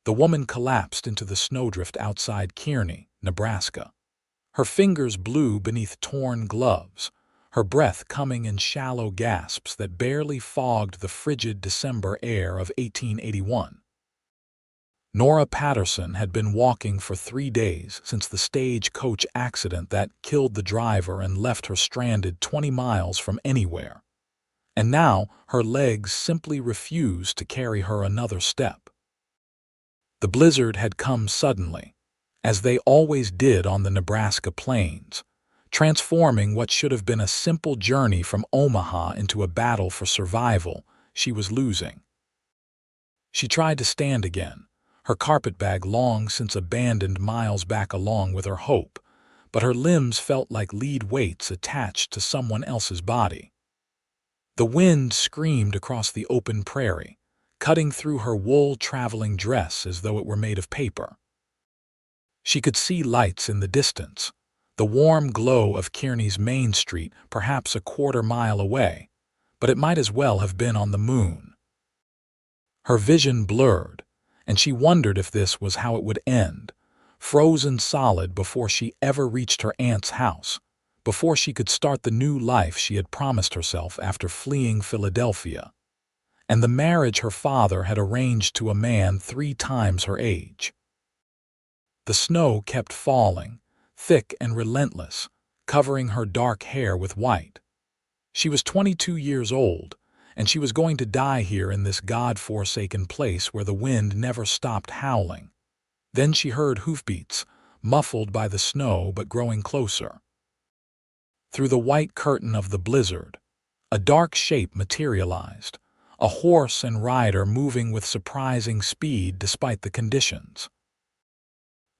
The woman collapsed into the snowdrift outside Kearney, Nebraska. Her fingers blew beneath torn gloves, her breath coming in shallow gasps that barely fogged the frigid December air of 1881. Nora Patterson had been walking for 3 days since the stagecoach accident that killed the driver and left her stranded 20 miles from anywhere. And now her legs simply refused to carry her another step. The blizzard had come suddenly, as they always did on the Nebraska plains, transforming what should have been a simple journey from Omaha into a battle for survival she was losing. She tried to stand again, her carpetbag long since abandoned miles back along with her hope, but her limbs felt like lead weights attached to someone else's body. The wind screamed across the open prairie, cutting through her wool traveling dress as though it were made of paper. She could see lights in the distance, the warm glow of Kearney's Main Street perhaps a quarter-mile away, but it might as well have been on the moon. Her vision blurred, and she wondered if this was how it would end, frozen solid before she ever reached her aunt's house, before she could start the new life she had promised herself after fleeing Philadelphia, and the marriage her father had arranged to a man 3 times her age. The snow kept falling, thick and relentless, covering her dark hair with white. She was 22 years old, and she was going to die here in this God-forsaken place where the wind never stopped howling. Then she heard hoofbeats, muffled by the snow but growing closer. Through the white curtain of the blizzard, a dark shape materialized, a horse and rider moving with surprising speed despite the conditions.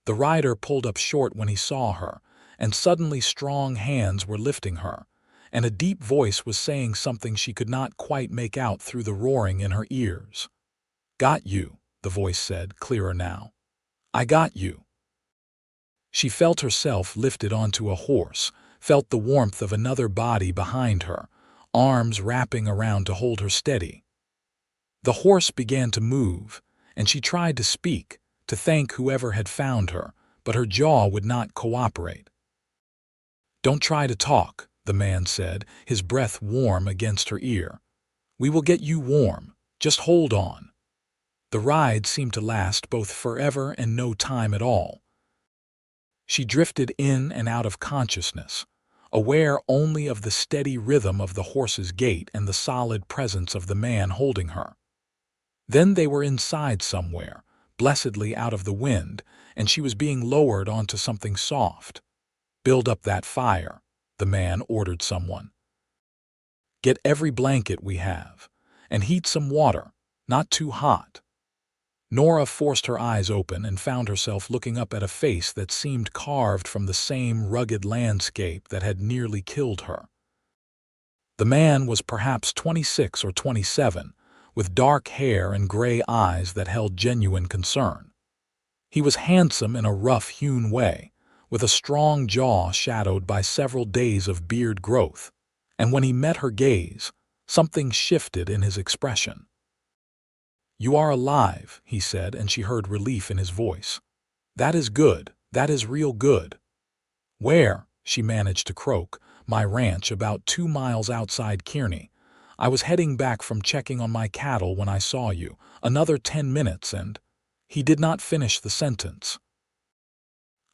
The rider pulled up short when he saw her, and suddenly strong hands were lifting her, and a deep voice was saying something she could not quite make out through the roaring in her ears. "Got you," the voice said, clearer now. "I got you." She felt herself lifted onto a horse, felt the warmth of another body behind her, arms wrapping around to hold her steady. The horse began to move, and she tried to speak, to thank whoever had found her, but her jaw would not cooperate. "Don't try to talk," the man said, his breath warm against her ear. "We will get you warm. Just hold on." The ride seemed to last both forever and no time at all. She drifted in and out of consciousness, aware only of the steady rhythm of the horse's gait and the solid presence of the man holding her. Then they were inside somewhere, blessedly out of the wind, and she was being lowered onto something soft. "Build up that fire," the man ordered someone. "Get every blanket we have, and heat some water, not too hot." Nora forced her eyes open and found herself looking up at a face that seemed carved from the same rugged landscape that had nearly killed her. The man was perhaps 26 or 27, with dark hair and gray eyes that held genuine concern. He was handsome in a rough-hewn way, with a strong jaw shadowed by several days of beard growth, and when he met her gaze, something shifted in his expression. "You are alive," he said, and she heard relief in his voice. "That is good. That is real good." "Where?" she managed to croak. "My ranch, about 2 miles outside Kearney. I was heading back from checking on my cattle when I saw you. Another 10 minutes and—" He did not finish the sentence.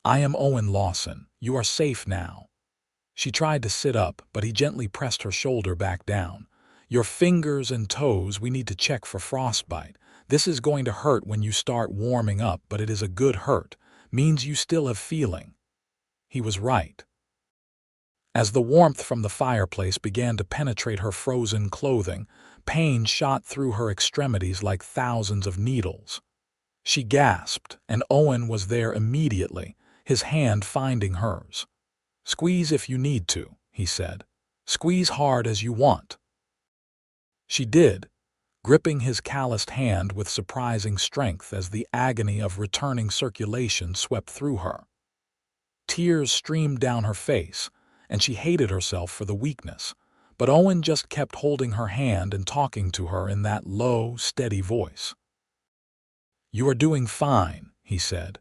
"I am Owen Lawson. You are safe now." She tried to sit up, but he gently pressed her shoulder back down. "Your fingers and toes we need to check for frostbite. This is going to hurt when you start warming up, but it is a good hurt. Means you still have feeling." He was right. As the warmth from the fireplace began to penetrate her frozen clothing, pain shot through her extremities like thousands of needles. She gasped, and Owen was there immediately, his hand finding hers. "Squeeze if you need to," he said. "Squeeze hard as you want." She did, gripping his calloused hand with surprising strength as the agony of returning circulation swept through her. Tears streamed down her face, and she hated herself for the weakness, but Owen just kept holding her hand and talking to her in that low, steady voice. "You are doing fine," he said.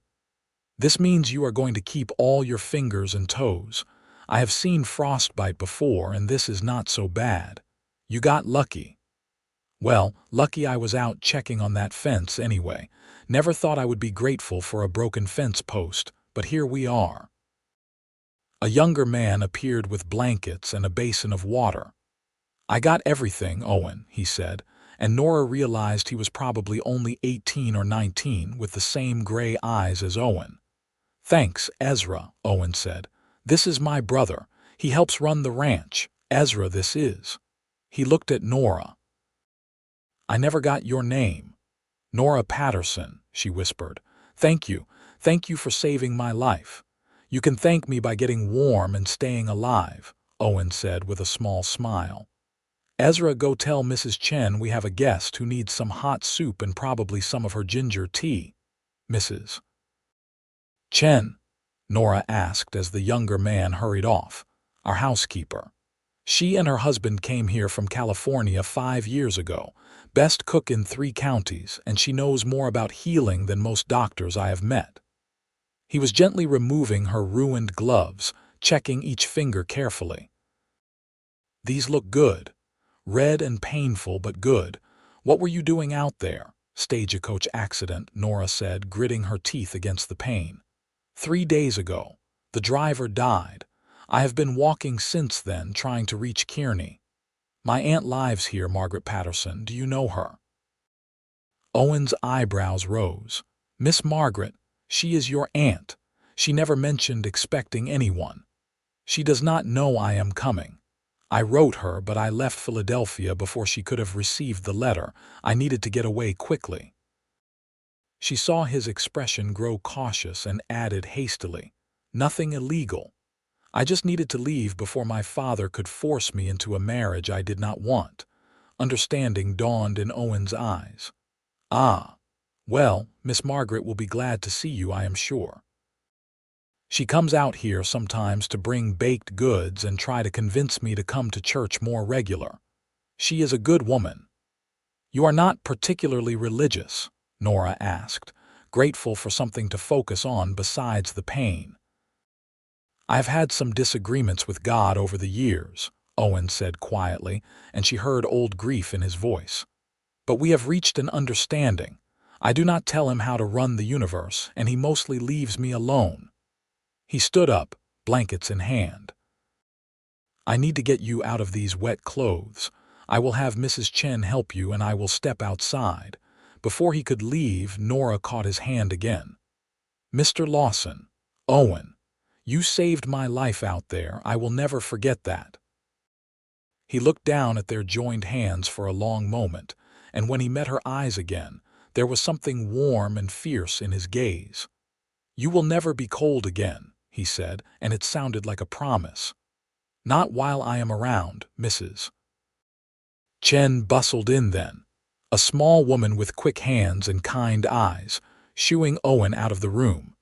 "This means you are going to keep all your fingers and toes. I have seen frostbite before, and this is not so bad. You got lucky." "Well, lucky I was out checking on that fence anyway. Never thought I would be grateful for a broken fence post, but here we are." A younger man appeared with blankets and a basin of water. "I got everything, Owen," he said, and Nora realized he was probably only 18 or 19 with the same gray eyes as Owen. "Thanks, Ezra," Owen said. "This is my brother. He helps run the ranch. Ezra this is." He looked at Nora. "I never got your name." "Nora Patterson," she whispered. "Thank you. Thank you for saving my life." "You can thank me by getting warm and staying alive," Owen said with a small smile. "Ezra, go tell Mrs. Chen we have a guest who needs some hot soup and probably some of her ginger tea." "Mrs. Chen?" Nora asked as the younger man hurried off. "Our housekeeper. She and her husband came here from California 5 years ago. Best cook in 3 counties, and she knows more about healing than most doctors I have met." He was gently removing her ruined gloves, checking each finger carefully. "These look good. Red and painful, but good. What were you doing out there?" "Stagecoach accident," Nora said, gritting her teeth against the pain. 3 days ago. The driver died. I have been walking since then, trying to reach Kearney. My aunt lives here, Margaret Patterson. Do you know her?" Owen's eyebrows rose. "Miss Margaret, she is your aunt. She never mentioned expecting anyone. She does not know I am coming. I wrote her, but I left Philadelphia before she could have received the letter. I needed to get away quickly." She saw his expression grow cautious and added hastily, "Nothing illegal. I just needed to leave before my father could force me into a marriage I did not want." Understanding dawned in Owen's eyes. "Ah. Well, Miss Margaret will be glad to see you, I am sure. She comes out here sometimes to bring baked goods and try to convince me to come to church more regular. She is a good woman." "You are not particularly religious?" Nora asked, grateful for something to focus on besides the pain. "I have had some disagreements with God over the years," Owen said quietly, and she heard old grief in his voice. "But we have reached an understanding. I do not tell him how to run the universe, and he mostly leaves me alone." He stood up, blankets in hand. "I need to get you out of these wet clothes. I will have Mrs. Chen help you, and I will step outside." Before he could leave, Nora caught his hand again. "Mr. Lawson, Owen, you saved my life out there. I will never forget that." He looked down at their joined hands for a long moment, and when he met her eyes again, there was something warm and fierce in his gaze. "You will never be cold again," he said, and it sounded like a promise. "Not while I am around, Mrs. Chen bustled in then, a small woman with quick hands and kind eyes, shooing Owen out of the room.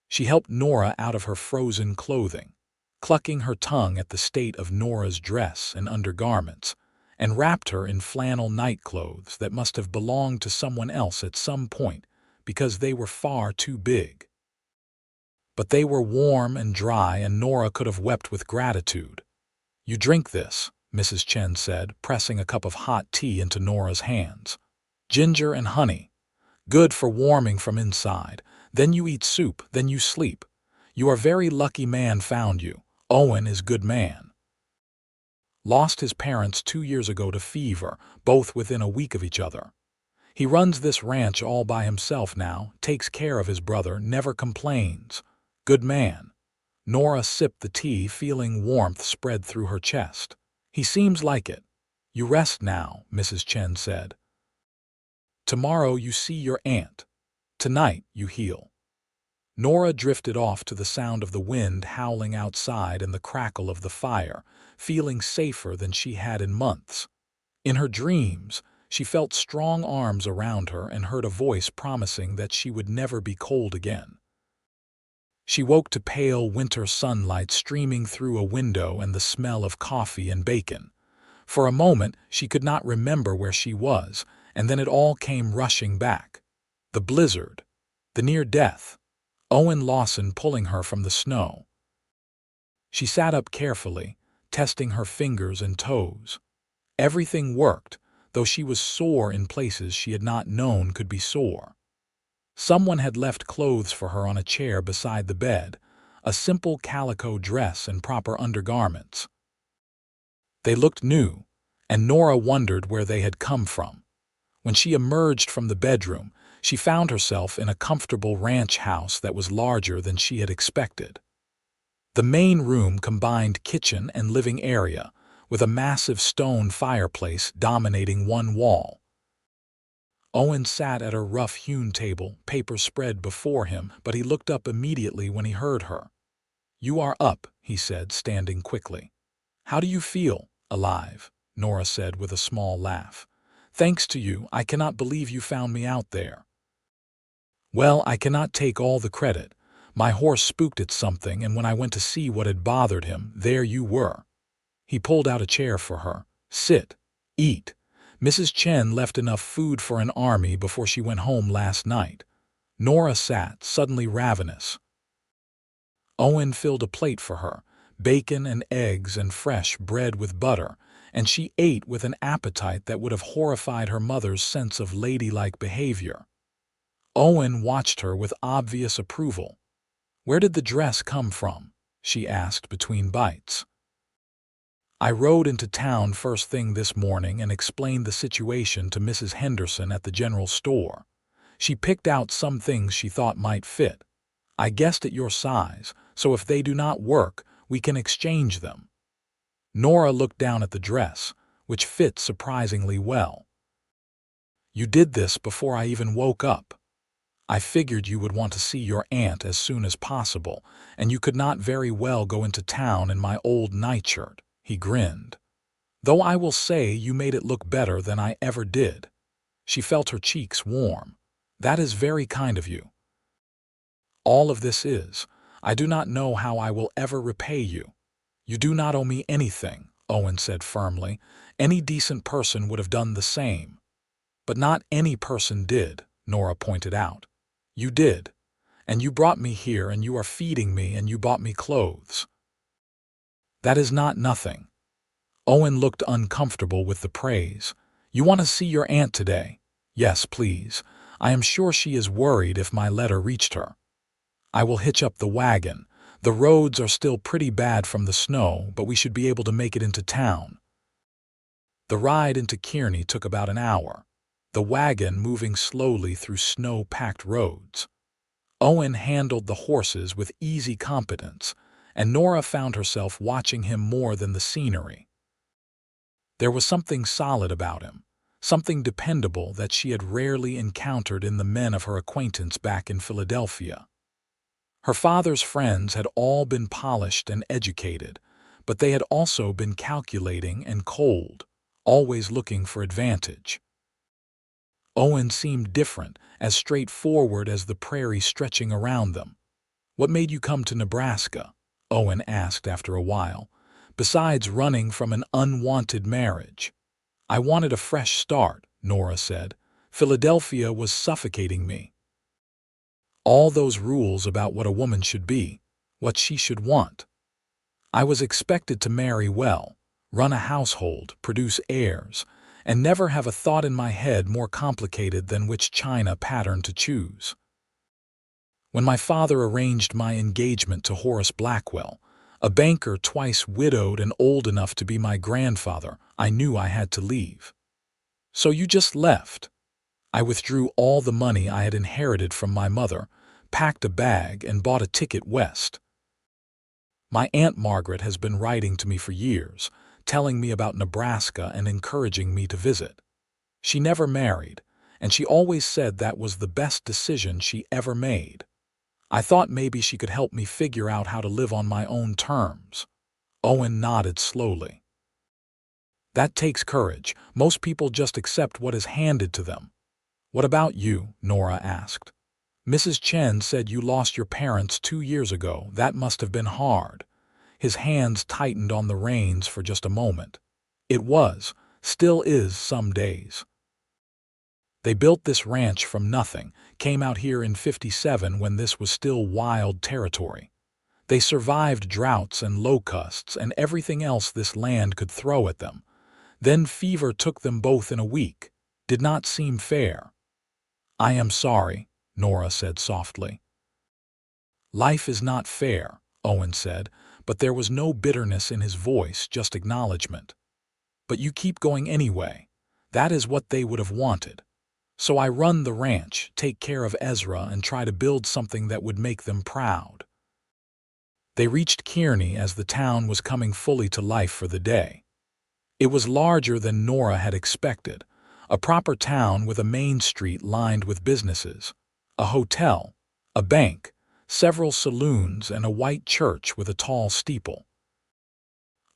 She helped Nora out of her frozen clothing, clucking her tongue at the state of Nora's dress and undergarments, and wrapped her in flannel nightclothes that must have belonged to someone else at some point because they were far too big. But they were warm and dry, and Nora could have wept with gratitude. "You drink this," Mrs. Chen said, pressing a cup of hot tea into Nora's hands. "Ginger and honey. Good for warming from inside. Then you eat soup, then you sleep. You are very lucky man found you. Owen is good man. Lost his parents 2 years ago to fever, both within a week of each other. He runs this ranch all by himself now, takes care of his brother, never complains. Good man." Nora sipped the tea, feeling warmth spread through her chest. "He seems like it." "You rest now," Mrs. Chen said. "Tomorrow you see your aunt. Tonight you heal." Nora drifted off to the sound of the wind howling outside and the crackle of the fire, feeling safer than she had in months. In her dreams, she felt strong arms around her and heard a voice promising that she would never be cold again. She woke to pale winter sunlight streaming through a window and the smell of coffee and bacon. For a moment, she could not remember where she was, and then it all came rushing back. the blizzard, the near death, Owen Lawson pulling her from the snow. She sat up carefully, testing her fingers and toes. Everything worked, though she was sore in places she had not known could be sore. Someone had left clothes for her on a chair beside the bed, a simple calico dress and proper undergarments. They looked new, and Nora wondered where they had come from. When she emerged from the bedroom, she found herself in a comfortable ranch house that was larger than she had expected. The main room combined kitchen and living area, with a massive stone fireplace dominating one wall. Owen sat at a rough-hewn table, paper spread before him, but he looked up immediately when he heard her. "You are up," he said, standing quickly. "How do you feel?" "Alive," Nora said with a small laugh. "Thanks to you, I cannot believe you found me out there." "Well, I cannot take all the credit. My horse spooked at something, and when I went to see what had bothered him, there you were." He pulled out a chair for her. "Sit. Eat. Mrs. Chen left enough food for an army before she went home last night." Nora sat, suddenly ravenous. Owen filled a plate for her, bacon and eggs and fresh bread with butter, and she ate with an appetite that would have horrified her mother's sense of ladylike behavior. Owen watched her with obvious approval. "Where did the dress come from?" she asked between bites. "I rode into town first thing this morning and explained the situation to Mrs. Henderson at the general store. She picked out some things she thought might fit. I guessed at your size, so if they do not work, we can exchange them." Nora looked down at the dress, which fit surprisingly well. "You did this before I even woke up. I figured you would want to see your aunt as soon as possible, and you could not very well go into town in my old nightshirt," he grinned. "Though I will say you made it look better than I ever did." She felt her cheeks warm. "That is very kind of you." "All of this is. I do not know how I will ever repay you." "You do not owe me anything," Owen said firmly. "Any decent person would have done the same." "But not any person did," Nora pointed out. "You did. And you brought me here, and you are feeding me, and you bought me clothes." "That is not nothing." Owen looked uncomfortable with the praise. "You want to see your aunt today?" "Yes, please. I am sure she is worried if my letter reached her." "I will hitch up the wagon. The roads are still pretty bad from the snow, but we should be able to make it into town." The ride into Kearney took about an hour, the wagon moving slowly through snow-packed roads. Owen handled the horses with easy competence, and Nora found herself watching him more than the scenery. There was something solid about him, something dependable that she had rarely encountered in the men of her acquaintance back in Philadelphia. Her father's friends had all been polished and educated, but they had also been calculating and cold, always looking for advantage. Owen seemed different, as straightforward as the prairie stretching around them. "What made you come to Nebraska?" Owen asked after a while. "Besides running from an unwanted marriage." "I wanted a fresh start," Nora said. "Philadelphia was suffocating me. All those rules about what a woman should be, what she should want. I was expected to marry well, run a household, produce heirs, and never have a thought in my head more complicated than which china pattern to choose. When my father arranged my engagement to Horace Blackwell, a banker twice widowed and old enough to be my grandfather, I knew I had to leave." "So you just left?" "I withdrew all the money I had inherited from my mother, packed a bag, and bought a ticket west. My Aunt Margaret has been writing to me for years, telling me about Nebraska and encouraging me to visit. She never married, and she always said that was the best decision she ever made. I thought maybe she could help me figure out how to live on my own terms." Owen nodded slowly. "That takes courage. Most people just accept what is handed to them." "What about you?" Nora asked. "Mrs. Chen said you lost your parents 2 years ago. That must have been hard." His hands tightened on the reins for just a moment. "It was, still is some days." They built this ranch from nothing, came out here in '57 when this was still wild territory. They survived droughts and locusts and everything else this land could throw at them. Then fever took them both in a week. Did not seem fair. "I am sorry," Nora said softly. "Life is not fair," Owen said, but there was no bitterness in his voice, just acknowledgement. "But you keep going anyway. That is what they would have wanted. So I run the ranch, take care of Ezra, and try to build something that would make them proud." They reached Kearney as the town was coming fully to life for the day. It was larger than Nora had expected, a proper town with a main street lined with businesses, a hotel, a bank, several saloons, and a white church with a tall steeple.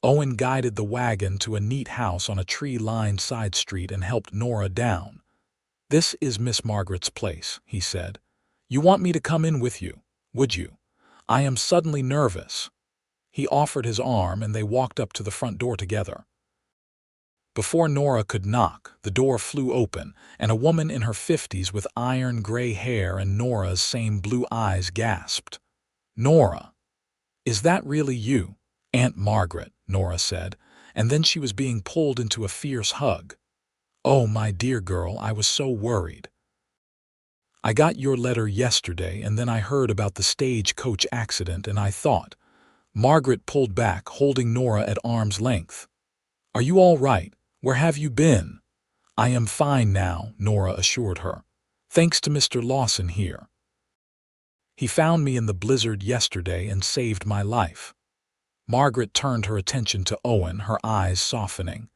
Owen guided the wagon to a neat house on a tree-lined side street and helped Nora down. "This is Miss Margaret's place," he said. "You want me to come in with you, would you? I am suddenly nervous." He offered his arm and they walked up to the front door together. Before Nora could knock, the door flew open, and a woman in her 50s with iron gray hair and Nora's same blue eyes gasped. "Nora, is that really you?" "Aunt Margaret," Nora said, and then she was being pulled into a fierce hug. "Oh, my dear girl, I was so worried. I got your letter yesterday and then I heard about the stagecoach accident and I thought—" Margaret pulled back, holding Nora at arm's length. "Are you all right? Where have you been?" "I am fine now," Nora assured her. "Thanks to Mr. Lawson here. He found me in the blizzard yesterday and saved my life." Margaret turned her attention to Owen, her eyes softening.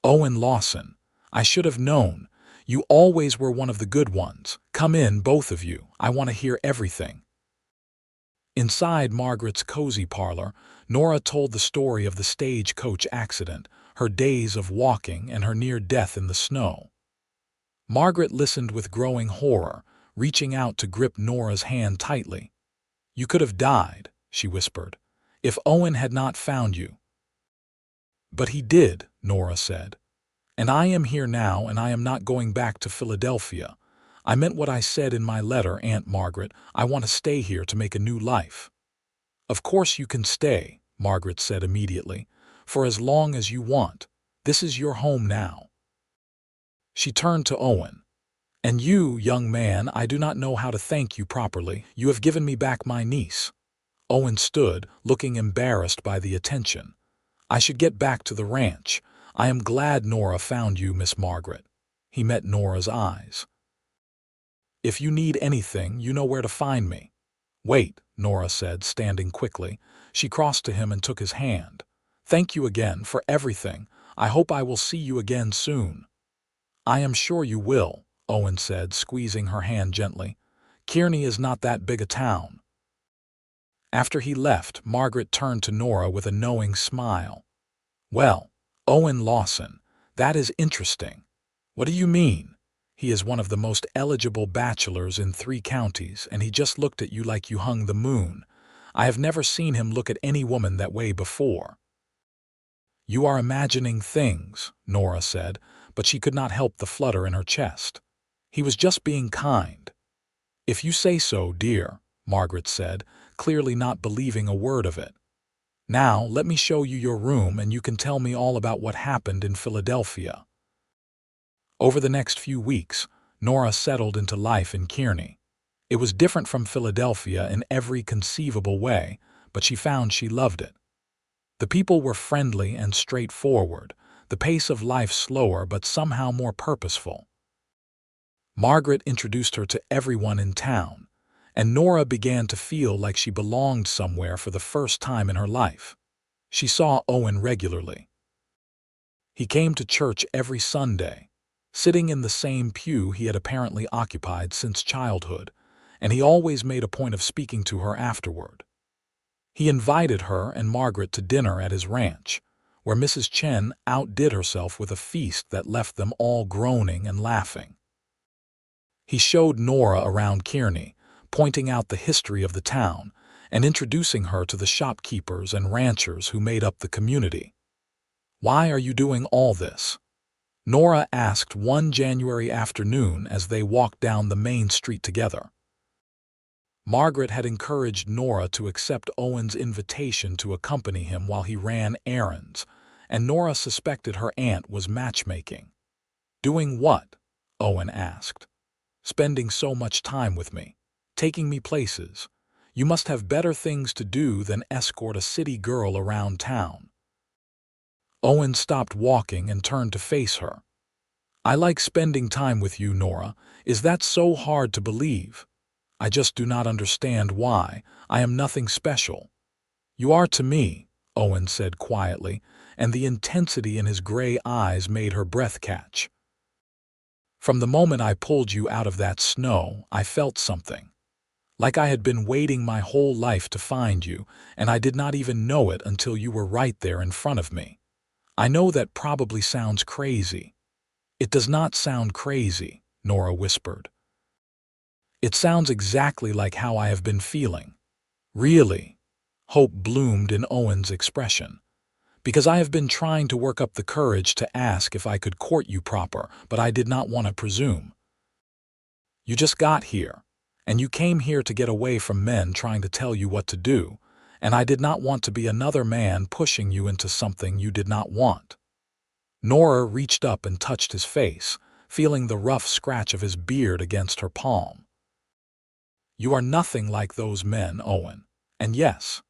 "Owen Lawson, I should have known. You always were one of the good ones. Come in, both of you. I want to hear everything." Inside Margaret's cozy parlor, Nora told the story of the stagecoach accident, her days of walking, and her near death in the snow. Margaret listened with growing horror, reaching out to grip Nora's hand tightly. "You could have died," she whispered, "if Owen had not found you." "But he did," Nora said. "And I am here now, and I am not going back to Philadelphia. I meant what I said in my letter, Aunt Margaret. I want to stay here to make a new life." "Of course you can stay," Margaret said immediately, "for as long as you want. This is your home now." She turned to Owen. "And you, young man, I do not know how to thank you properly. You have given me back my niece." Owen stood, looking embarrassed by the attention. "I should get back to the ranch. I am glad Nora found you, Miss Margaret." He met Nora's eyes. "If you need anything, you know where to find me." "Wait," Nora said, standing quickly. She crossed to him and took his hand. "Thank you again for everything. I hope I will see you again soon." "I am sure you will," Owen said, squeezing her hand gently. "Kearney is not that big a town." After he left, Margaret turned to Nora with a knowing smile. "Well, Owen Lawson, that is interesting." "What do you mean?" "He is one of the most eligible bachelors in 3 counties, and he just looked at you like you hung the moon. I have never seen him look at any woman that way before." "You are imagining things," Nora said, but she could not help the flutter in her chest. "He was just being kind." "If you say so, dear," Margaret said, clearly not believing a word of it. "Now, let me show you your room and you can tell me all about what happened in Philadelphia." Over the next few weeks, Nora settled into life in Kearney. It was different from Philadelphia in every conceivable way, but she found she loved it. The people were friendly and straightforward, the pace of life slower but somehow more purposeful. Margaret introduced her to everyone in town, and Nora began to feel like she belonged somewhere for the first time in her life. She saw Owen regularly. He came to church every Sunday, sitting in the same pew he had apparently occupied since childhood, and he always made a point of speaking to her afterward. He invited her and Margaret to dinner at his ranch, where Mrs. Chen outdid herself with a feast that left them all groaning and laughing. He showed Nora around Kearney, pointing out the history of the town and introducing her to the shopkeepers and ranchers who made up the community. "Why are you doing all this?" Nora asked one January afternoon as they walked down the main street together. Margaret had encouraged Nora to accept Owen's invitation to accompany him while he ran errands, and Nora suspected her aunt was matchmaking. "Doing what?" Owen asked. "Spending so much time with me, taking me places. You must have better things to do than escort a city girl around town." Owen stopped walking and turned to face her. "I like spending time with you, Nora. Is that so hard to believe? I just do not understand why. I am nothing special." "You are to me," Owen said quietly, and the intensity in his gray eyes made her breath catch. "From the moment I pulled you out of that snow, I felt something. Like I had been waiting my whole life to find you, and I did not even know it until you were right there in front of me. I know that probably sounds crazy." "It does not sound crazy," Nora whispered. "It sounds exactly like how I have been feeling." "Really?" Hope bloomed in Owen's expression. "Because I have been trying to work up the courage to ask if I could court you proper, but I did not want to presume. You just got here, and you came here to get away from men trying to tell you what to do, and I did not want to be another man pushing you into something you did not want." Nora reached up and touched his face, feeling the rough scratch of his beard against her palm. "You are nothing like those men, Owen. And yes,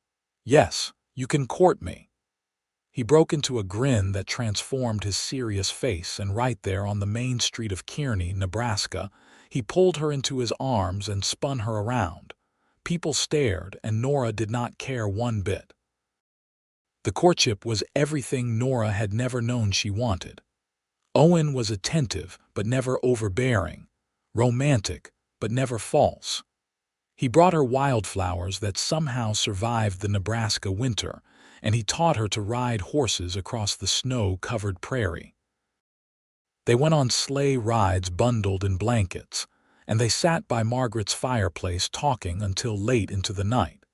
you can court me." He broke into a grin that transformed his serious face, and right there on the main street of Kearney, Nebraska, he pulled her into his arms and spun her around. People stared, and Nora did not care one bit. The courtship was everything Nora had never known she wanted. Owen was attentive, but never overbearing, romantic, but never false. He brought her wildflowers that somehow survived the Nebraska winter, and he taught her to ride horses across the snow-covered prairie. They went on sleigh rides bundled in blankets, and they sat by Margaret's fireplace talking until late into the night.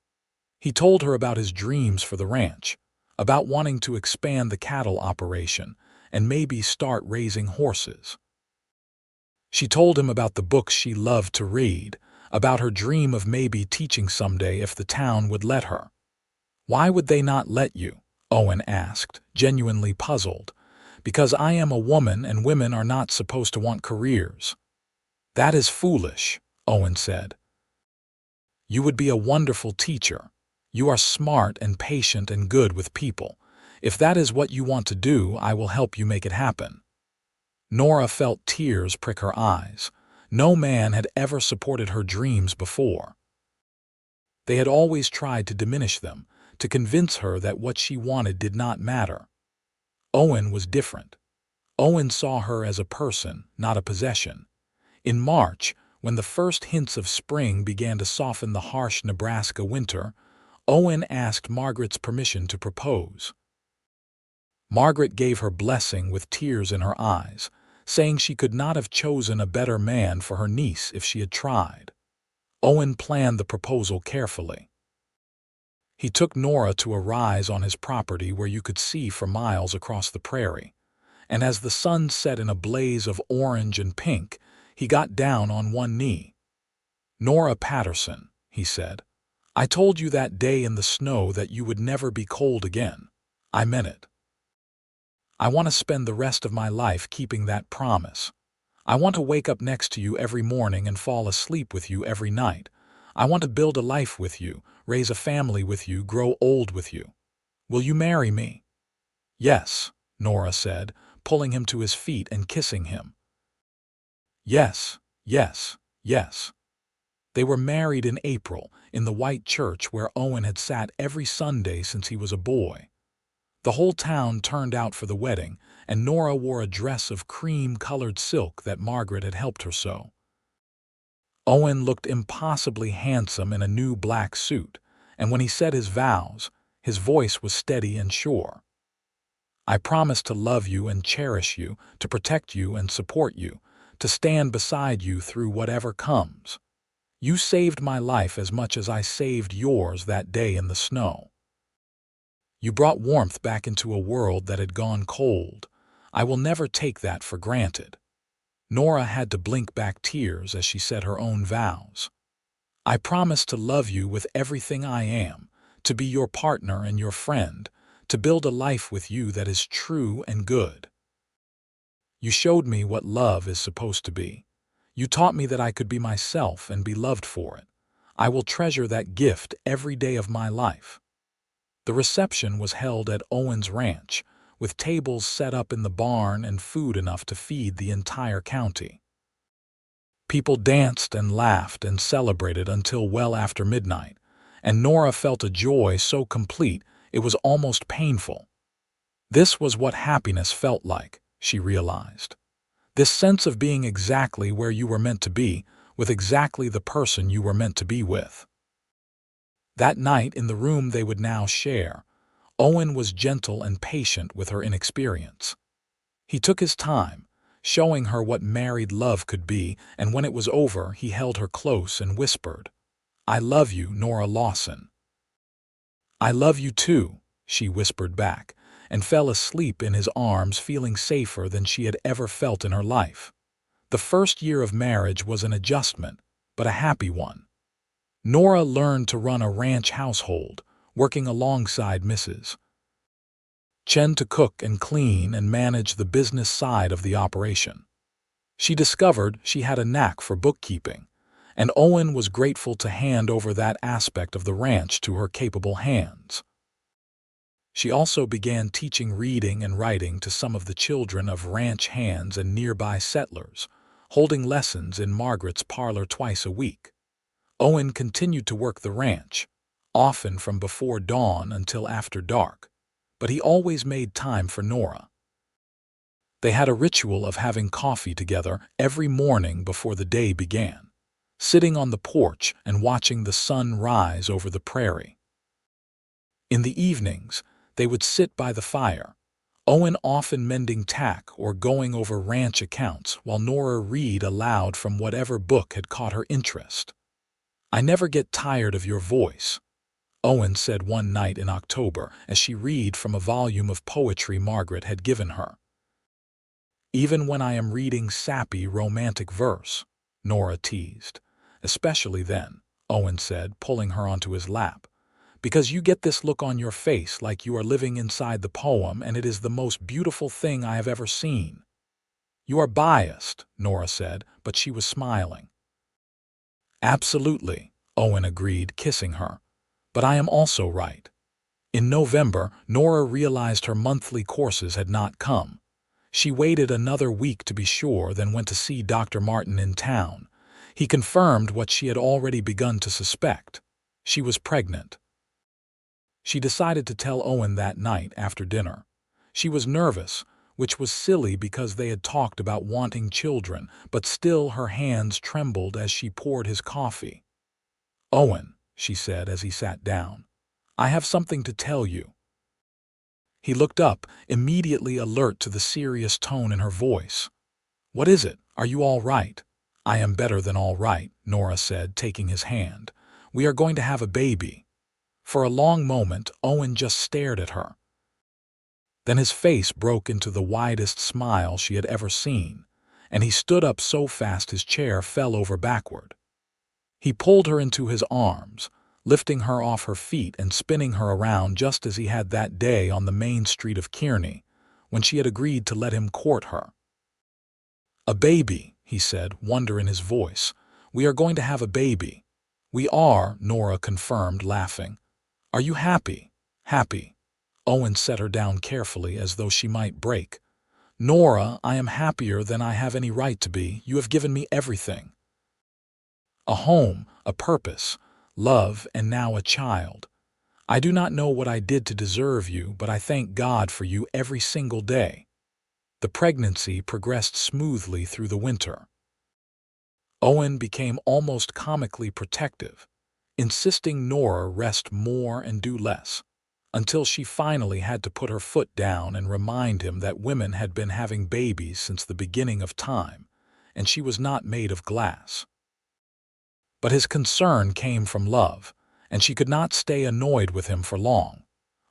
He told her about his dreams for the ranch, about wanting to expand the cattle operation and maybe start raising horses. She told him about the books she loved to read, about her dream of maybe teaching someday if the town would let her. "Why would they not let you?" Owen asked, genuinely puzzled. "Because I am a woman and women are not supposed to want careers." "That is foolish," Owen said. "You would be a wonderful teacher. You are smart and patient and good with people. If that is what you want to do, I will help you make it happen." Nora felt tears prick her eyes. No man had ever supported her dreams before. They had always tried to diminish them, to convince her that what she wanted did not matter. Owen was different. Owen saw her as a person, not a possession. In March, when the first hints of spring began to soften the harsh Nebraska winter, Owen asked Margaret's permission to propose. Margaret gave her blessing with tears in her eyes, saying she could not have chosen a better man for her niece if she had tried. Owen planned the proposal carefully. He took Nora to a rise on his property where you could see for miles across the prairie, and as the sun set in a blaze of orange and pink, he got down on one knee. "Nora Patterson," he said, "I told you that day in the snow that you would never be cold again. I meant it. I want to spend the rest of my life keeping that promise. I want to wake up next to you every morning and fall asleep with you every night. I want to build a life with you, raise a family with you, grow old with you. Will you marry me?" "Yes," Nora said, pulling him to his feet and kissing him. "Yes, yes, yes." They were married in April, in the white church where Owen had sat every Sunday since he was a boy. The whole town turned out for the wedding, and Nora wore a dress of cream-colored silk that Margaret had helped her sew. Owen looked impossibly handsome in a new black suit, and when he said his vows, his voice was steady and sure. "I promise to love you and cherish you, to protect you and support you, to stand beside you through whatever comes. You saved my life as much as I saved yours that day in the snow. You brought warmth back into a world that had gone cold. I will never take that for granted." Nora had to blink back tears as she said her own vows. "I promise to love you with everything I am, to be your partner and your friend, to build a life with you that is true and good. You showed me what love is supposed to be. You taught me that I could be myself and be loved for it. I will treasure that gift every day of my life." The reception was held at Owen's ranch, with tables set up in the barn and food enough to feed the entire county. People danced and laughed and celebrated until well after midnight, and Nora felt a joy so complete it was almost painful. This was what happiness felt like, she realized. This sense of being exactly where you were meant to be, with exactly the person you were meant to be with. That night in the room they would now share, Owen was gentle and patient with her inexperience. He took his time, showing her what married love could be, and when it was over, he held her close and whispered, "I love you, Nora Lawson." "I love you too," she whispered back, and fell asleep in his arms, feeling safer than she had ever felt in her life. The first year of marriage was an adjustment, but a happy one. Nora learned to run a ranch household, working alongside Mrs. Chen to cook and clean and manage the business side of the operation. She discovered she had a knack for bookkeeping, and Owen was grateful to hand over that aspect of the ranch to her capable hands. She also began teaching reading and writing to some of the children of ranch hands and nearby settlers, holding lessons in Margaret's parlor twice a week. Owen continued to work the ranch, often from before dawn until after dark, but he always made time for Nora. They had a ritual of having coffee together every morning before the day began, sitting on the porch and watching the sun rise over the prairie. In the evenings, they would sit by the fire, Owen often mending tack or going over ranch accounts while Nora read aloud from whatever book had caught her interest. "I never get tired of your voice," Owen said one night in October as she read from a volume of poetry Margaret had given her. "Even when I am reading sappy romantic verse," Nora teased. "Especially then," Owen said, pulling her onto his lap, "because you get this look on your face like you are living inside the poem, and it is the most beautiful thing I have ever seen." "You are biased," Nora said, but she was smiling. "Absolutely," Owen agreed, kissing her. "But I am also right." In November, Nora realized her monthly courses had not come. She waited another week to be sure, then went to see Dr. Martin in town. He confirmed what she had already begun to suspect. She was pregnant. She decided to tell Owen that night after dinner. She was nervous, which was silly because they had talked about wanting children, but still her hands trembled as she poured his coffee. "Owen," she said as he sat down, "I have something to tell you." He looked up, immediately alert to the serious tone in her voice. "What is it? Are you all right?" "I am better than all right," Nora said, taking his hand. "We are going to have a baby." For a long moment, Owen just stared at her. Then his face broke into the widest smile she had ever seen, and he stood up so fast his chair fell over backward. He pulled her into his arms, lifting her off her feet and spinning her around just as he had that day on the main street of Kearney, when she had agreed to let him court her. "A baby," he said, wonder in his voice. "We are going to have a baby." "We are," Nora confirmed, laughing. "Are you happy?" "Happy." Owen set her down carefully as though she might break. "Nora, I am happier than I have any right to be. You have given me everything. A home, a purpose, love, and now a child. I do not know what I did to deserve you, but I thank God for you every single day." The pregnancy progressed smoothly through the winter. Owen became almost comically protective, insisting Nora rest more and do less, until she finally had to put her foot down and remind him that women had been having babies since the beginning of time, and she was not made of glass. But his concern came from love, and she could not stay annoyed with him for long.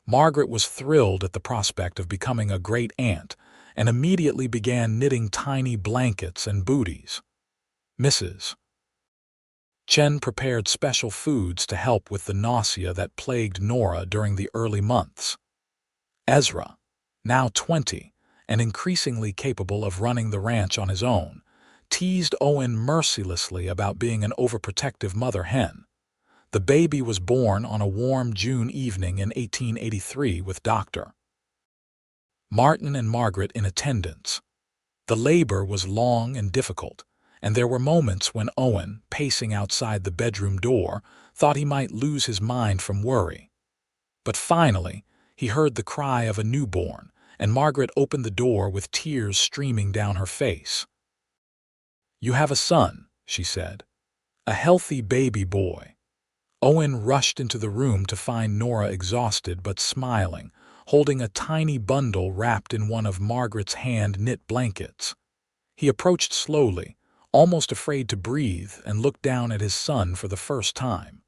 Margaret was thrilled at the prospect of becoming a great aunt, and immediately began knitting tiny blankets and booties. Mrs. Chen prepared special foods to help with the nausea that plagued Nora during the early months. Ezra, now 20 and increasingly capable of running the ranch on his own, teased Owen mercilessly about being an overprotective mother hen. The baby was born on a warm June evening in 1883 with Dr. Martin and Margaret in attendance. The labor was long and difficult, and there were moments when Owen, pacing outside the bedroom door, thought he might lose his mind from worry. But finally, he heard the cry of a newborn, and Margaret opened the door with tears streaming down her face. "You have a son," she said. "A healthy baby boy." Owen rushed into the room to find Nora exhausted but smiling, holding a tiny bundle wrapped in one of Margaret's hand-knit blankets. He approached slowly, almost afraid to breathe, and looked down at his son for the first time.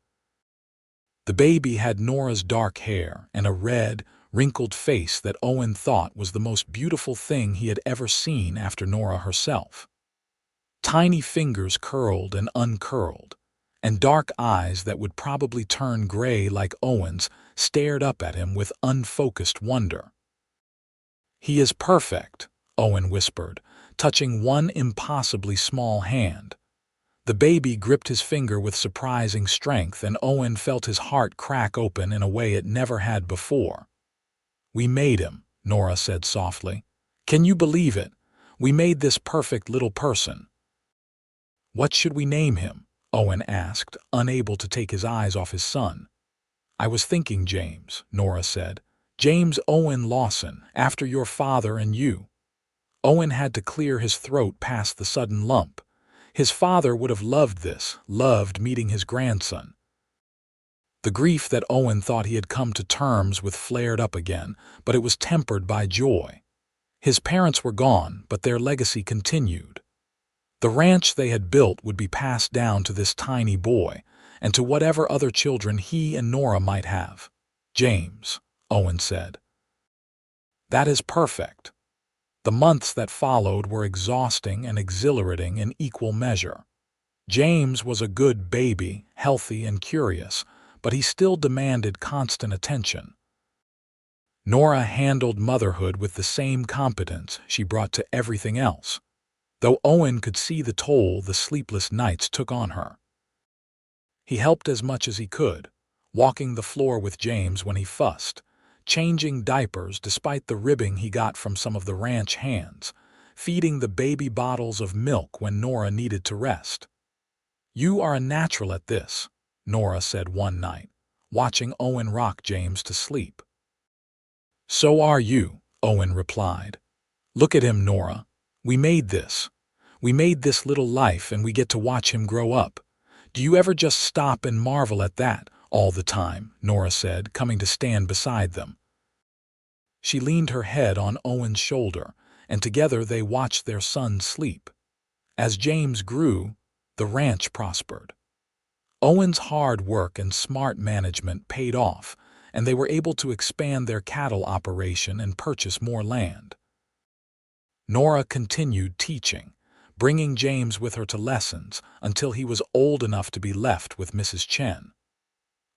The baby had Nora's dark hair and a red, wrinkled face that Owen thought was the most beautiful thing he had ever seen after Nora herself. Tiny fingers curled and uncurled, and dark eyes that would probably turn gray like Owen's stared up at him with unfocused wonder. "He is perfect," Owen whispered, touching one impossibly small hand. The baby gripped his finger with surprising strength, and Owen felt his heart crack open in a way it never had before. "We made him," Nora said softly. "Can you believe it? We made this perfect little person." "What should we name him?" Owen asked, unable to take his eyes off his son. "I was thinking James," Nora said. "James Owen Lawson, after your father and you." Owen had to clear his throat past the sudden lump. His father would have loved this, loved meeting his grandson. The grief that Owen thought he had come to terms with flared up again, but it was tempered by joy. His parents were gone, but their legacy continued. The ranch they had built would be passed down to this tiny boy, and to whatever other children he and Nora might have. "James," Owen said. "That is perfect." The months that followed were exhausting and exhilarating in equal measure. James was a good baby, healthy and curious, but he still demanded constant attention. Nora handled motherhood with the same competence she brought to everything else, though Owen could see the toll the sleepless nights took on her. He helped as much as he could, walking the floor with James when he fussed, changing diapers despite the ribbing he got from some of the ranch hands, feeding the baby bottles of milk when Nora needed to rest. "You are a natural at this," Nora said one night, watching Owen rock James to sleep. "So are you," Owen replied. "Look at him, Nora. We made this. We made this little life, and we get to watch him grow up. Do you ever just stop and marvel at that all the time?" Nora said, coming to stand beside them. She leaned her head on Owen's shoulder, and together they watched their son sleep. As James grew, the ranch prospered. Owen's hard work and smart management paid off, and they were able to expand their cattle operation and purchase more land. Nora continued teaching, bringing James with her to lessons until he was old enough to be left with Mrs. Chen.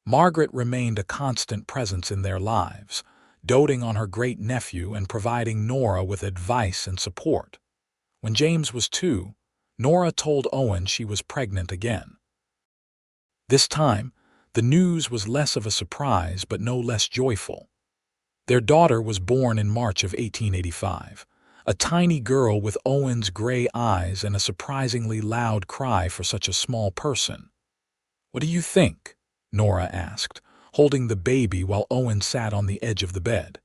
Margaret remained a constant presence in their lives, doting on her great-nephew and providing Nora with advice and support. When James was 2, Nora told Owen she was pregnant again. This time, the news was less of a surprise but no less joyful. Their daughter was born in March of 1885, a tiny girl with Owen's gray eyes and a surprisingly loud cry for such a small person. "What do you think?" Nora asked, holding the baby while Owen sat on the edge of the bed.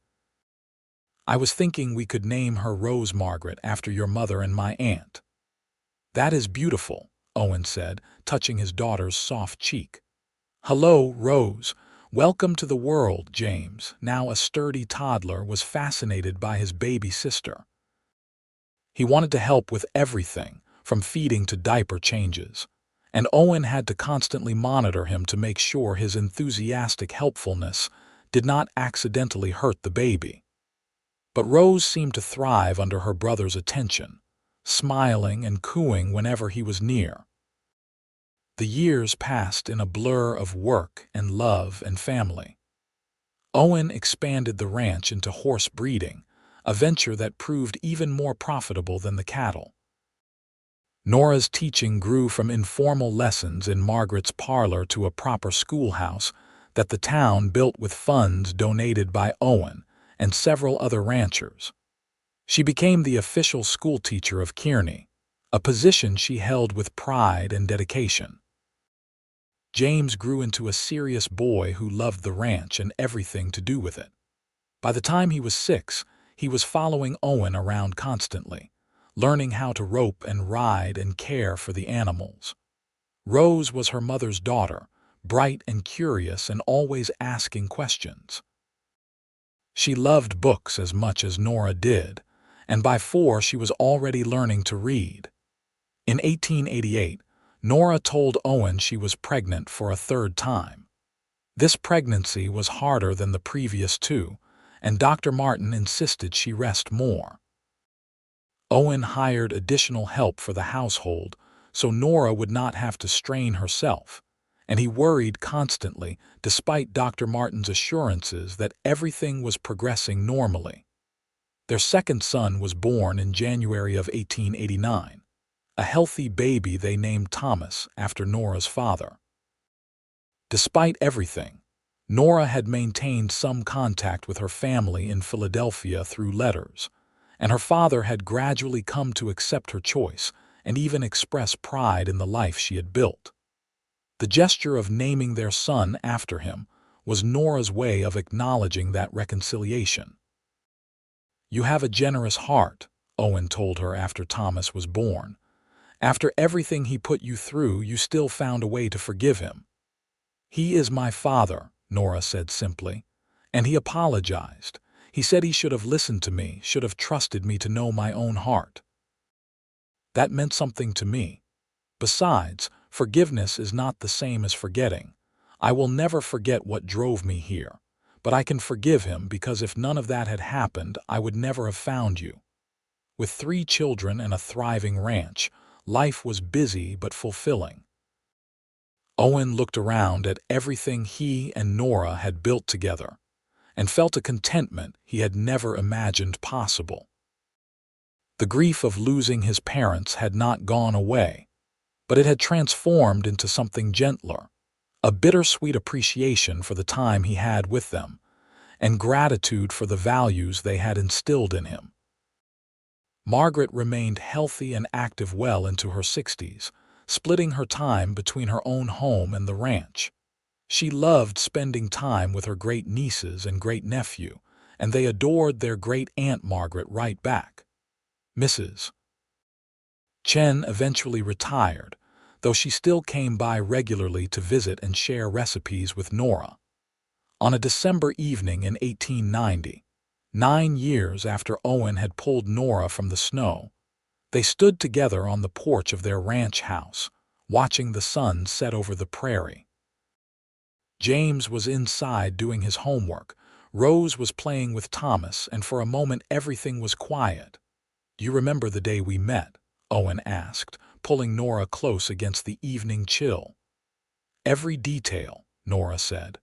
"I was thinking we could name her Rose Margaret after your mother and my aunt." "That is beautiful," Owen said, touching his daughter's soft cheek. "Hello, Rose. Welcome to the world." James, now a sturdy toddler, was fascinated by his baby sister. He wanted to help with everything, from feeding to diaper changes, and Owen had to constantly monitor him to make sure his enthusiastic helpfulness did not accidentally hurt the baby. But Rose seemed to thrive under her brother's attention, smiling and cooing whenever he was near. The years passed in a blur of work and love and family. Owen expanded the ranch into horse breeding, a venture that proved even more profitable than the cattle. Nora's teaching grew from informal lessons in Margaret's parlor to a proper schoolhouse that the town built with funds donated by Owen and several other ranchers. She became the official schoolteacher of Kearney, a position she held with pride and dedication. James grew into a serious boy who loved the ranch and everything to do with it. By the time he was 6, he was following Owen around constantly, learning how to rope and ride and care for the animals. Rose was her mother's daughter, bright and curious and always asking questions. She loved books as much as Nora did, and by 4 she was already learning to read. In 1888, Nora told Owen she was pregnant for a 3rd time. This pregnancy was harder than the previous 2, and Dr. Martin insisted she rest more. Owen hired additional help for the household so Nora would not have to strain herself, and he worried constantly despite Dr. Martin's assurances that everything was progressing normally. Their 2nd son was born in January of 1889, a healthy baby they named Thomas after Nora's father. Despite everything, Nora had maintained some contact with her family in Philadelphia through letters, and her father had gradually come to accept her choice and even express pride in the life she had built. The gesture of naming their son after him was Nora's way of acknowledging that reconciliation. "You have a generous heart," Owen told her after Thomas was born. "After everything he put you through, you still found a way to forgive him." "He is my father," Nora said simply, "and he apologized. He said he should have listened to me, should have trusted me to know my own heart." That meant something to me. Besides, forgiveness is not the same as forgetting. I will never forget what drove me here, but I can forgive him because if none of that had happened, I would never have found you. With 3 children and a thriving ranch, life was busy but fulfilling. Owen looked around at everything he and Nora had built together and felt a contentment he had never imagined possible. The grief of losing his parents had not gone away, but it had transformed into something gentler, a bittersweet appreciation for the time he had with them, and gratitude for the values they had instilled in him. Margaret remained healthy and active well into her 60s, splitting her time between her own home and the ranch. She loved spending time with her great-nieces and great-nephew, and they adored their great-aunt Margaret right back. Mrs. Chen eventually retired, though she still came by regularly to visit and share recipes with Nora. On a December evening in 1890, 9 years after Owen had pulled Nora from the snow, they stood together on the porch of their ranch house, watching the sun set over the prairie. James was inside doing his homework, Rose was playing with Thomas, and for a moment everything was quiet. "Do you remember the day we met?" Owen asked, pulling Nora close against the evening chill. "Every detail," Nora said.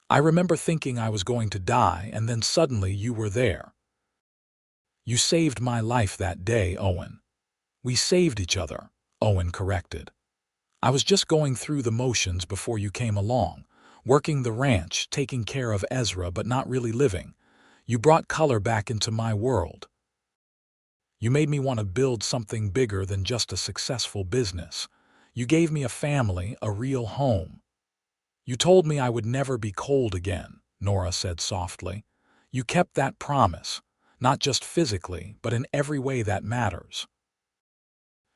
"I remember thinking I was going to die, and then suddenly you were there." "You saved my life that day, Owen." "We saved each other," Owen corrected. "I was just going through the motions before you came along, working the ranch, taking care of Ezra, but not really living. You brought color back into my world. You made me want to build something bigger than just a successful business. You gave me a family, a real home." "You told me I would never be cold again," Nora said softly. "You kept that promise, not just physically, but in every way that matters.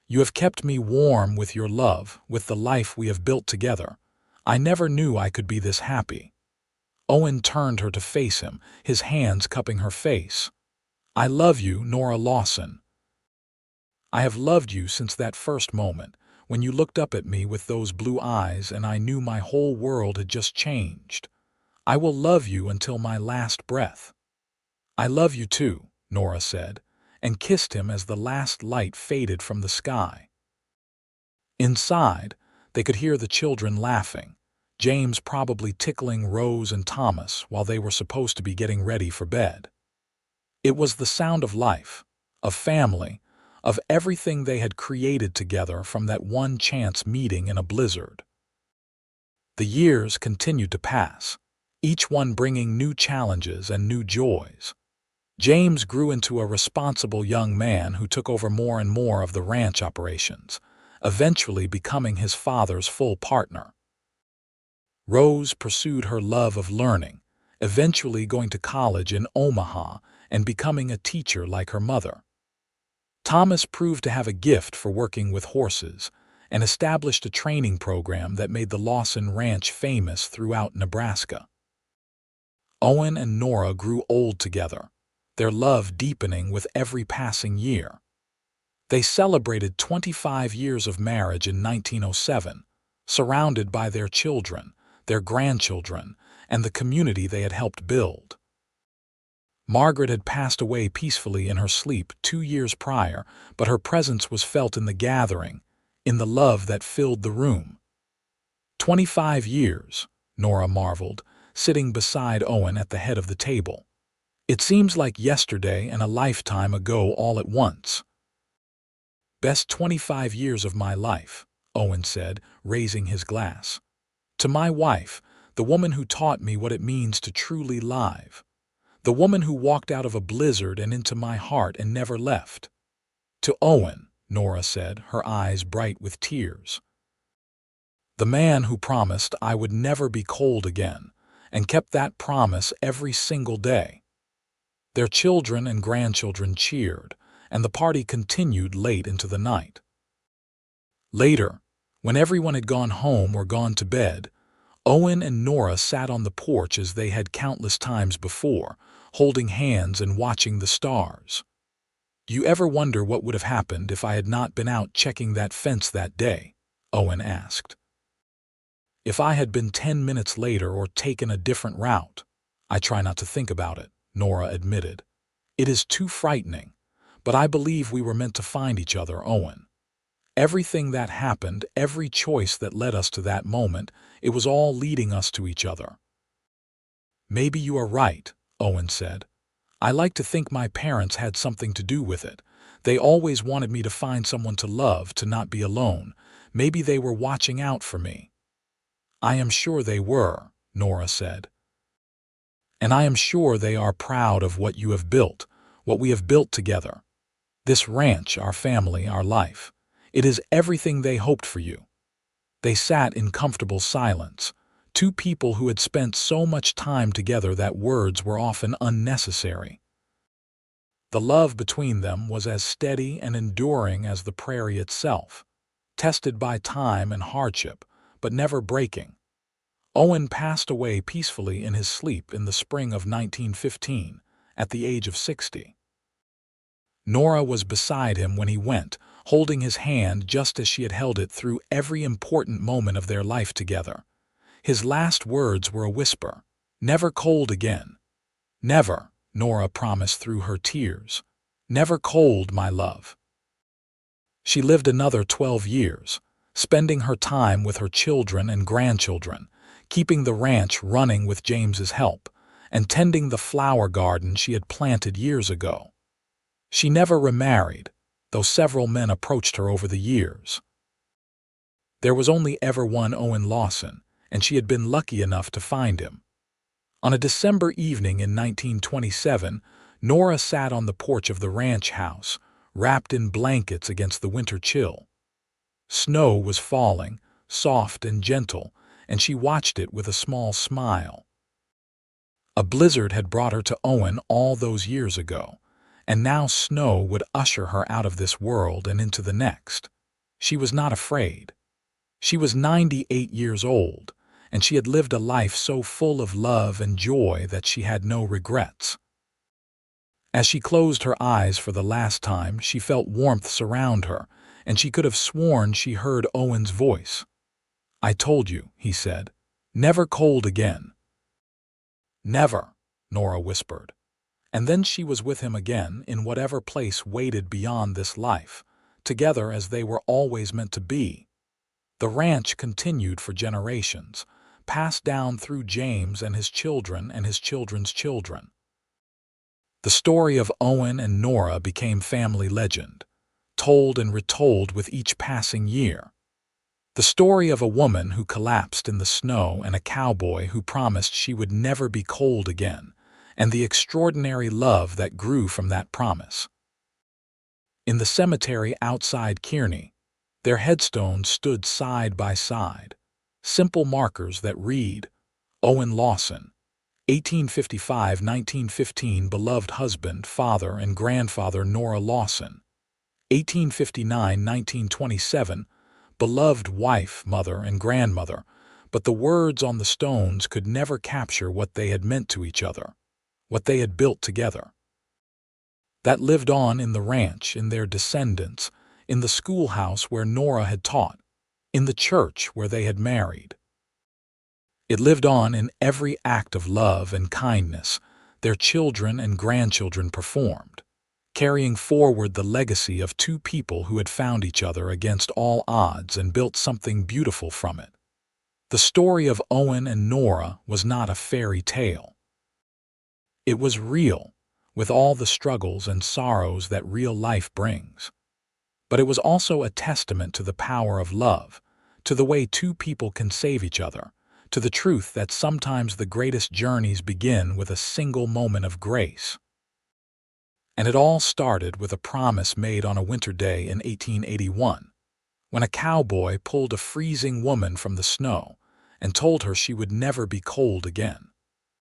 You have kept me warm with your love, with the life we have built together. I never knew I could be this happy." Owen turned her to face him, his hands cupping her face. "I love you, Nora Lawson. I have loved you since that first moment, when you looked up at me with those blue eyes and I knew my whole world had just changed. I will love you until my last breath." "I love you too," Nora said, and kissed him as the last light faded from the sky. Inside, they could hear the children laughing, James probably tickling Rose and Thomas while they were supposed to be getting ready for bed. It was the sound of life, of family, of everything they had created together from that one chance meeting in a blizzard. The years continued to pass, each one bringing new challenges and new joys. James grew into a responsible young man who took over more and more of the ranch operations, eventually becoming his father's full partner. Rose pursued her love of learning, eventually going to college in Omaha and becoming a teacher like her mother. Thomas proved to have a gift for working with horses and established a training program that made the Lawson Ranch famous throughout Nebraska. Owen and Nora grew old together, their love deepening with every passing year. They celebrated 25 years of marriage in 1907, surrounded by their children, their grandchildren, and the community they had helped build. Margaret had passed away peacefully in her sleep 2 years prior, but her presence was felt in the gathering, in the love that filled the room. 25 years, Nora marveled, sitting beside Owen at the head of the table. It seems like yesterday and a lifetime ago all at once. Best 25 years of my life, Owen said, raising his glass. To my wife, the woman who taught me what it means to truly live. The woman who walked out of a blizzard and into my heart and never left. To Owen, Nora said, her eyes bright with tears. The man who promised I would never be cold again, and kept that promise every single day. Their children and grandchildren cheered, and the party continued late into the night. Later, when everyone had gone home or gone to bed, Owen and Nora sat on the porch as they had countless times before, holding hands and watching the stars. You ever wonder what would have happened if I had not been out checking that fence that day? Owen asked. If I had been 10 minutes later or taken a different route? I try not to think about it, Nora admitted. It is too frightening, but I believe we were meant to find each other, Owen. Everything that happened, every choice that led us to that moment, it was all leading us to each other. Maybe you are right, Owen said. I like to think my parents had something to do with it. They always wanted me to find someone to love, to not be alone. Maybe they were watching out for me. I am sure they were, Nora said. And I am sure they are proud of what you have built, what we have built together. This ranch, our family, our life. It is everything they hoped for you. They sat in comfortable silence, two people who had spent so much time together that words were often unnecessary. The love between them was as steady and enduring as the prairie itself, tested by time and hardship, but never breaking. Owen passed away peacefully in his sleep in the spring of 1915, at the age of 60. Nora was beside him when he went, holding his hand just as she had held it through every important moment of their life together. His last words were a whisper, "Never cold again." "Never," Nora promised through her tears. "Never cold, my love." She lived another 12 years, spending her time with her children and grandchildren, keeping the ranch running with James's help, and tending the flower garden she had planted years ago. She never remarried, though several men approached her over the years. There was only ever one Owen Lawson, and she had been lucky enough to find him. On a December evening in 1927, Nora sat on the porch of the ranch house, wrapped in blankets against the winter chill. Snow was falling, soft and gentle, and she watched it with a small smile. A blizzard had brought her to Owen all those years ago, and now snow would usher her out of this world and into the next. She was not afraid. She was 98 years old, and she had lived a life so full of love and joy that she had no regrets. As she closed her eyes for the last time, she felt warmth surround her, and she could have sworn she heard Owen's voice. "I told you," he said. "Never cold again." "Never," Nora whispered. And then she was with him again in whatever place waited beyond this life, together as they were always meant to be. The ranch continued for generations, passed down through James and his children and his children's children. The story of Owen and Nora became family legend, told and retold with each passing year. The story of a woman who collapsed in the snow and a cowboy who promised she would never be cold again, and the extraordinary love that grew from that promise. In the cemetery outside Kearney, their headstones stood side by side, simple markers that read, Owen Lawson, 1855–1915, beloved husband, father, and grandfather Nora Lawson, 1859–1927, beloved wife, mother, and grandmother, but the words on the stones could never capture what they had meant to each other, what they had built together. That lived on in the ranch, in their descendants, in the schoolhouse where Nora had taught, in the church where they had married. It lived on in every act of love and kindness their children and grandchildren performed, carrying forward the legacy of two people who had found each other against all odds and built something beautiful from it. The story of Owen and Nora was not a fairy tale. It was real, with all the struggles and sorrows that real life brings. But it was also a testament to the power of love, to the way two people can save each other, to the truth that sometimes the greatest journeys begin with a single moment of grace. And it all started with a promise made on a winter day in 1881, when a cowboy pulled a freezing woman from the snow and told her she would never be cold again.